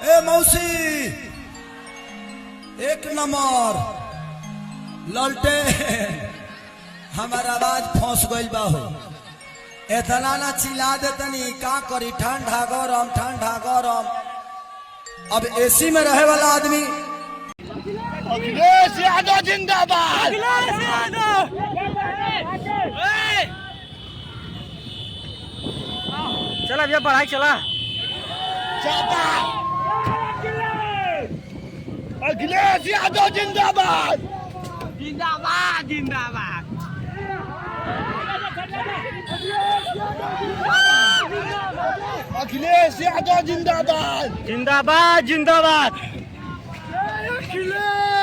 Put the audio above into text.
ए मौसी एक नंबर ललटे हमारा आवाज फंस गई बा हो। इतना ना चिल्ला देतनी का करी, ठंडा गरम ठंडा गरम। अब एसी में रहे वाला आदमी अखिलेश यादव जिंदाबाद। अखिलेश यादव चला भैया पढ़ाई चला। अखिलेश यादव जिंदाबाद जिंदाबाद जिंदाबाद। अखिलेश यादव जिंदाबाद जिंदाबाद जिंदाबाद। अखिलेश